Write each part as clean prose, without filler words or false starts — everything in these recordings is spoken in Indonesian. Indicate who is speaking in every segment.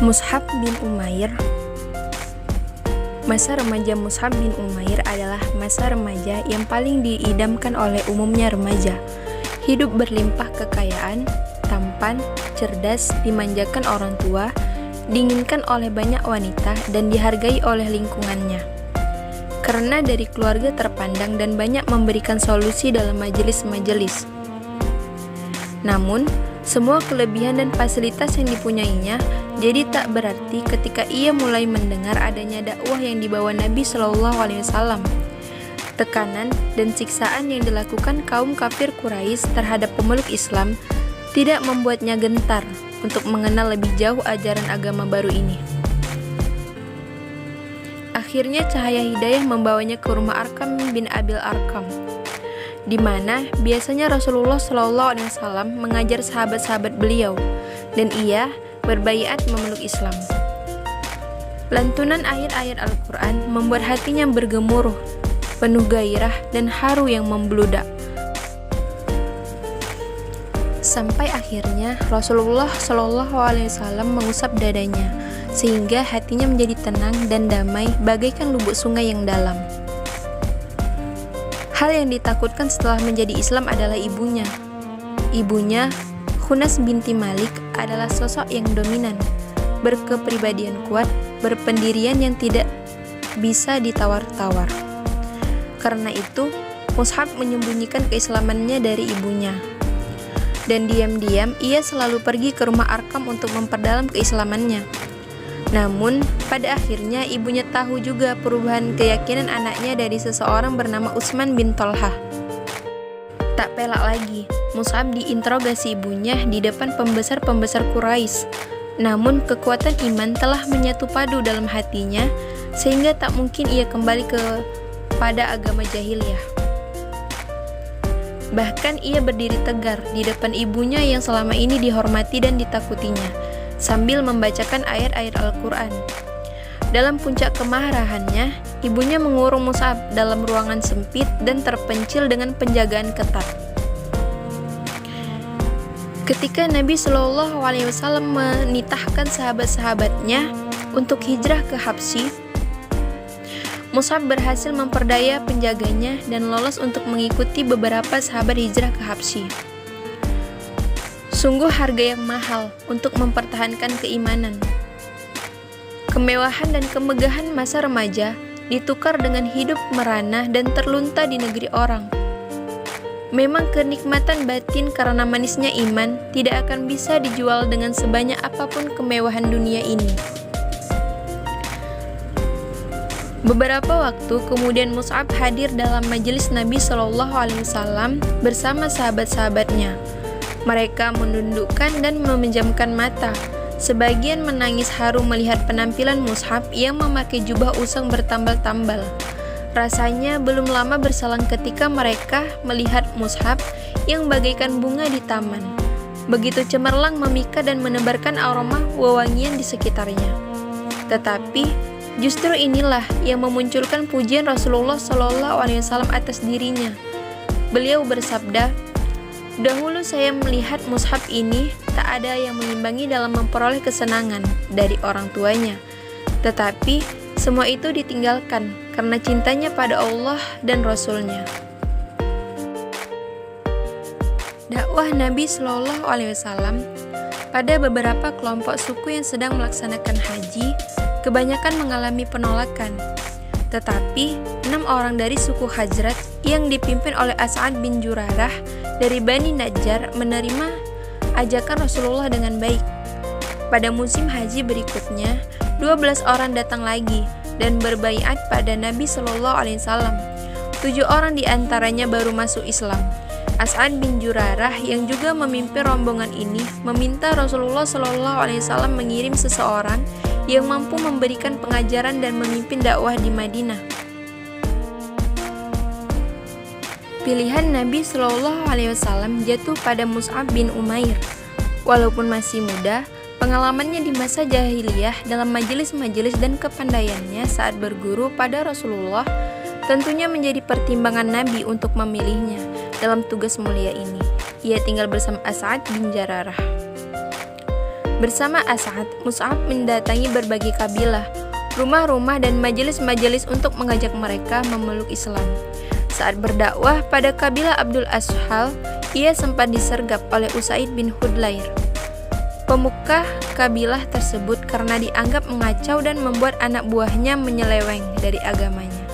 Speaker 1: Mus'ab bin Umair. Masa remaja Mus'ab bin Umair adalah masa remaja yang paling diidamkan oleh umumnya remaja. Hidup berlimpah kekayaan, tampan, cerdas, dimanjakan orang tua, diinginkan oleh banyak wanita, dan dihargai oleh lingkungannya. Karena dari keluarga terpandang dan banyak memberikan solusi dalam majelis-majelis. Namun, semua kelebihan dan fasilitas yang dipunyainya jadi tak berarti ketika ia mulai mendengar adanya dakwah yang dibawa Nabi SAW. Tekanan dan siksaan yang dilakukan kaum kafir Quraisy terhadap pemeluk Islam tidak membuatnya gentar untuk mengenal lebih jauh ajaran agama baru ini. Akhirnya cahaya hidayah membawanya ke rumah Arqam bin Abil Arqam, di mana biasanya Rasulullah SAW mengajar sahabat-sahabat beliau, dan ia berbaiat memeluk Islam. Lantunan ayat-ayat Al-Quran membuat hatinya bergemuruh, penuh gairah dan haru yang membludak. Sampai akhirnya Rasulullah SAW mengusap dadanya, sehingga hatinya menjadi tenang dan damai bagaikan lubuk sungai yang dalam. Hal yang ditakutkan setelah menjadi Islam adalah ibunya. Ibunya, Khunas binti Malik, adalah sosok yang dominan, berkepribadian kuat, berpendirian yang tidak bisa ditawar-tawar. Karena itu, Mus'ab menyembunyikan keislamannya dari ibunya. Dan diam-diam ia selalu pergi ke rumah Arqam untuk memperdalam keislamannya. Namun, pada akhirnya ibunya tahu juga perubahan keyakinan anaknya dari seseorang bernama Utsman bin Thalhah. Tak pelak lagi, Mus'ab diinterogasi ibunya di depan pembesar-pembesar Quraisy. Namun kekuatan iman telah menyatu padu dalam hatinya, sehingga tak mungkin ia kembali kepada agama jahiliyah. Bahkan ia berdiri tegar di depan ibunya yang selama ini dihormati dan ditakutinya, sambil membacakan ayat-ayat Al-Quran. Dalam puncak kemarahannya, ibunya mengurung Mus'ab dalam ruangan sempit dan terpencil dengan penjagaan ketat. Ketika Nabi SAW menitahkan sahabat-sahabatnya untuk hijrah ke Habsyi, Mus'ab berhasil memperdaya penjaganya dan lolos untuk mengikuti beberapa sahabat hijrah ke Habsyi. Sungguh harga yang mahal untuk mempertahankan keimanan. Kemewahan dan kemegahan masa remaja ditukar dengan hidup merana dan terlunta di negeri orang. Memang kenikmatan batin karena manisnya iman tidak akan bisa dijual dengan sebanyak apapun kemewahan dunia ini. Beberapa waktu kemudian Mus'ab hadir dalam majelis Nabi SAW bersama sahabat-sahabatnya. Mereka menundukkan dan memejamkan mata. Sebagian menangis haru melihat penampilan Mus'ab yang memakai jubah usang bertambal-tambal. Rasanya belum lama berselang ketika mereka melihat Mus'ab yang bagaikan bunga di taman, begitu cemerlang memikat dan menebarkan aroma wewangian di sekitarnya. Tetapi justru inilah yang memunculkan pujian Rasulullah SAW atas dirinya. Beliau bersabda, "Dahulu saya melihat Mus'ab ini tak ada yang mengimbangi dalam memperoleh kesenangan dari orang tuanya. Tetapi semua itu ditinggalkan karena cintanya pada Allah dan Rasul-Nya." Dakwah Nabi SAW pada beberapa kelompok suku yang sedang melaksanakan haji kebanyakan mengalami penolakan. Tetapi 6 orang dari suku Khazraj yang dipimpin oleh As'ad bin Zurarah dari Bani Najjar menerima ajakan Rasulullah dengan baik. Pada musim haji berikutnya, 12 orang datang lagi dan berbaiat pada Nabi SAW. 7 orang diantaranya baru masuk Islam. As'ad bin Zurarah yang juga memimpin rombongan ini meminta Rasulullah SAW mengirim seseorang yang mampu memberikan pengajaran dan memimpin dakwah di Madinah. Pilihan Nabi SAW jatuh pada Mus'ab bin Umair. Walaupun masih muda, pengalamannya di masa jahiliyah dalam majelis-majelis dan kepandaiannya saat berguru pada Rasulullah tentunya menjadi pertimbangan Nabi untuk memilihnya dalam tugas mulia ini. Ia tinggal bersama As'ad bin Zurarah. Bersama As'ad, Mus'ab mendatangi berbagai kabilah, rumah-rumah dan majelis-majelis untuk mengajak mereka memeluk Islam. Saat berdakwah pada kabilah Abdul Ashhal, ia sempat disergap oleh Usaid bin Hudlair, pemuka kabilah tersebut, karena dianggap mengacau dan membuat anak buahnya menyeleweng dari agamanya.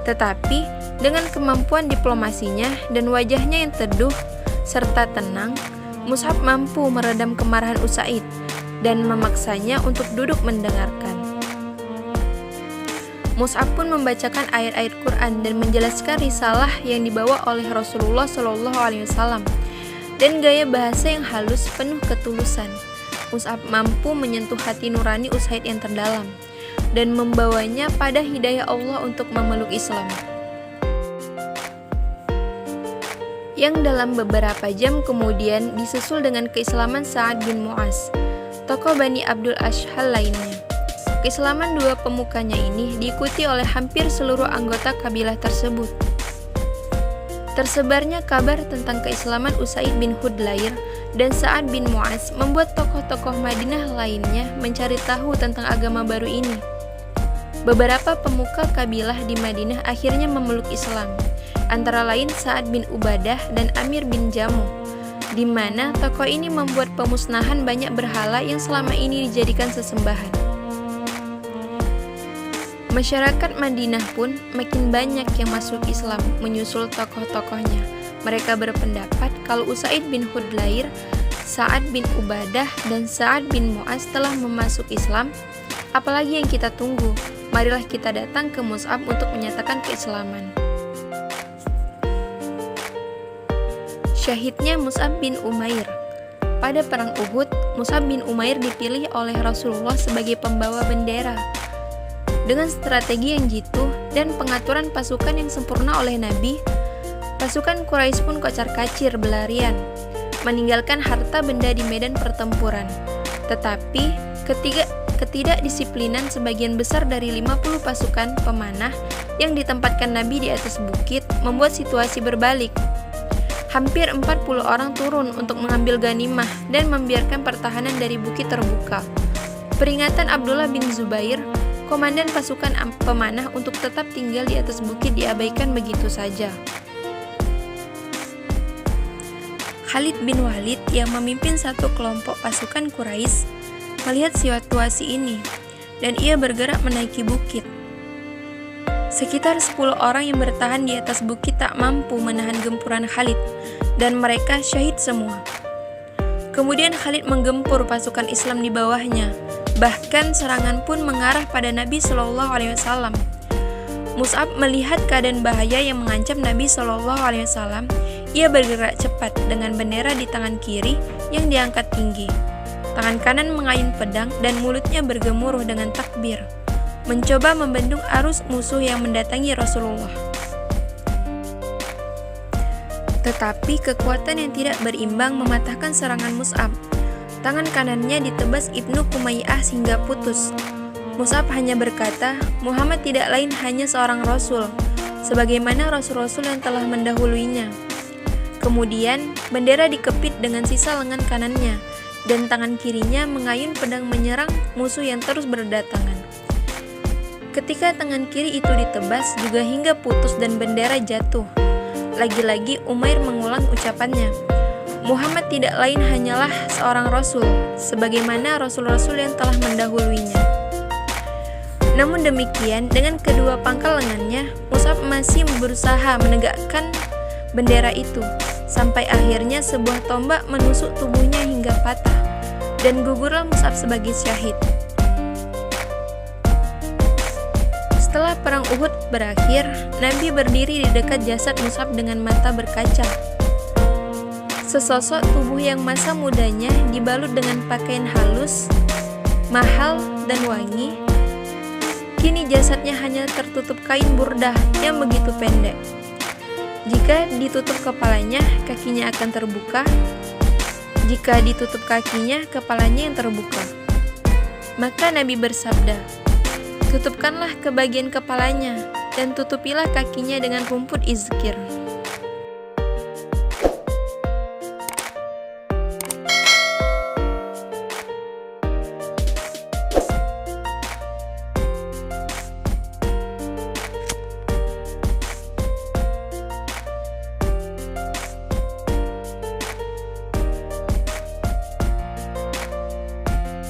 Speaker 1: Tetapi dengan kemampuan diplomasinya dan wajahnya yang teduh serta tenang, Mus'ab mampu meredam kemarahan Usaid dan memaksanya untuk duduk mendengarkan. Mus'ab pun membacakan ayat-ayat Quran dan menjelaskan risalah yang dibawa oleh Rasulullah SAW. Dan gaya bahasa yang halus penuh ketulusan, Mus'ab mampu menyentuh hati nurani Usaid yang terdalam dan membawanya pada hidayah Allah untuk memeluk Islam. Yang dalam beberapa jam kemudian disusul dengan keislaman Sa'ad bin Mu'az, tokoh Bani Abdul Ashhal lainnya. Keislaman dua pemukanya ini diikuti oleh hampir seluruh anggota kabilah tersebut. Tersebarnya kabar tentang keislaman Usaid bin Hudlair dan Sa'ad bin Mu'az membuat tokoh-tokoh Madinah lainnya mencari tahu tentang agama baru ini. Beberapa pemuka kabilah di Madinah akhirnya memeluk Islam, antara lain Sa'ad bin Ubadah dan Amir bin Jamuh, di mana tokoh ini membuat pemusnahan banyak berhala yang selama ini dijadikan sesembahan. Masyarakat Madinah pun makin banyak yang masuk Islam menyusul tokoh-tokohnya. Mereka berpendapat kalau Usaid bin Hudlair, Sa'ad bin Ubadah, dan Sa'ad bin Mu'az telah memasuk Islam. Apalagi yang kita tunggu? Marilah kita datang ke Mus'ab untuk menyatakan keislaman. Syahidnya Mus'ab bin Umair. Pada perang Uhud, Mus'ab bin Umair dipilih oleh Rasulullah sebagai pembawa bendera. Dengan strategi yang jitu dan pengaturan pasukan yang sempurna oleh Nabi, pasukan Quraisy pun kocar-kacir berlarian, meninggalkan harta benda di medan pertempuran. Tetapi ketidakdisiplinan sebagian besar dari 50 pasukan pemanah yang ditempatkan Nabi di atas bukit membuat situasi berbalik. Hampir 40 orang turun untuk mengambil ghanimah dan membiarkan pertahanan dari bukit terbuka. Peringatan Abdullah bin Zubair, komandan pasukan pemanah, untuk tetap tinggal di atas bukit diabaikan begitu saja. Khalid bin Walid yang memimpin satu kelompok pasukan Quraisy melihat situasi ini dan ia bergerak menaiki bukit. Sekitar 10 orang yang bertahan di atas bukit tak mampu menahan gempuran Khalid dan mereka syahid semua. Kemudian Khalid menggempur pasukan Islam di bawahnya. Bahkan serangan pun mengarah pada Nabi SAW. Mus'ab melihat keadaan bahaya yang mengancam Nabi SAW. Ia bergerak cepat dengan bendera di tangan kiri yang diangkat tinggi. Tangan kanan mengayun pedang dan mulutnya bergemuruh dengan takbir, mencoba membendung arus musuh yang mendatangi Rasulullah. Tetapi kekuatan yang tidak berimbang mematahkan serangan Mus'ab. Tangan kanannya ditebas Ibnu Kumayyah hingga putus. Mus'ab hanya berkata, Muhammad tidak lain hanya seorang Rasul, sebagaimana Rasul-Rasul yang telah mendahuluinya. Kemudian, bendera dikepit dengan sisa lengan kanannya, dan tangan kirinya mengayun pedang menyerang musuh yang terus berdatangan. Ketika tangan kiri itu ditebas juga hingga putus dan bendera jatuh, lagi-lagi Umair mengulang ucapannya, Muhammad tidak lain hanyalah seorang Rasul, sebagaimana Rasul-Rasul yang telah mendahuluinya. Namun demikian, dengan kedua pangkal lengannya, Mus'ab masih berusaha menegakkan bendera itu, sampai akhirnya sebuah tombak menusuk tubuhnya hingga patah, dan gugurlah Mus'ab sebagai syahid. Setelah perang Uhud berakhir, Nabi berdiri di dekat jasad Mus'ab dengan mata berkaca. Sesosok tubuh yang masa mudanya dibalut dengan pakaian halus, mahal, dan wangi. Kini jasadnya hanya tertutup kain burdah yang begitu pendek. Jika ditutup kepalanya, kakinya akan terbuka. Jika ditutup kakinya, kepalanya yang terbuka. Maka Nabi bersabda, tutupkanlah ke bagian kepalanya, dan tutupilah kakinya dengan rumput izkir.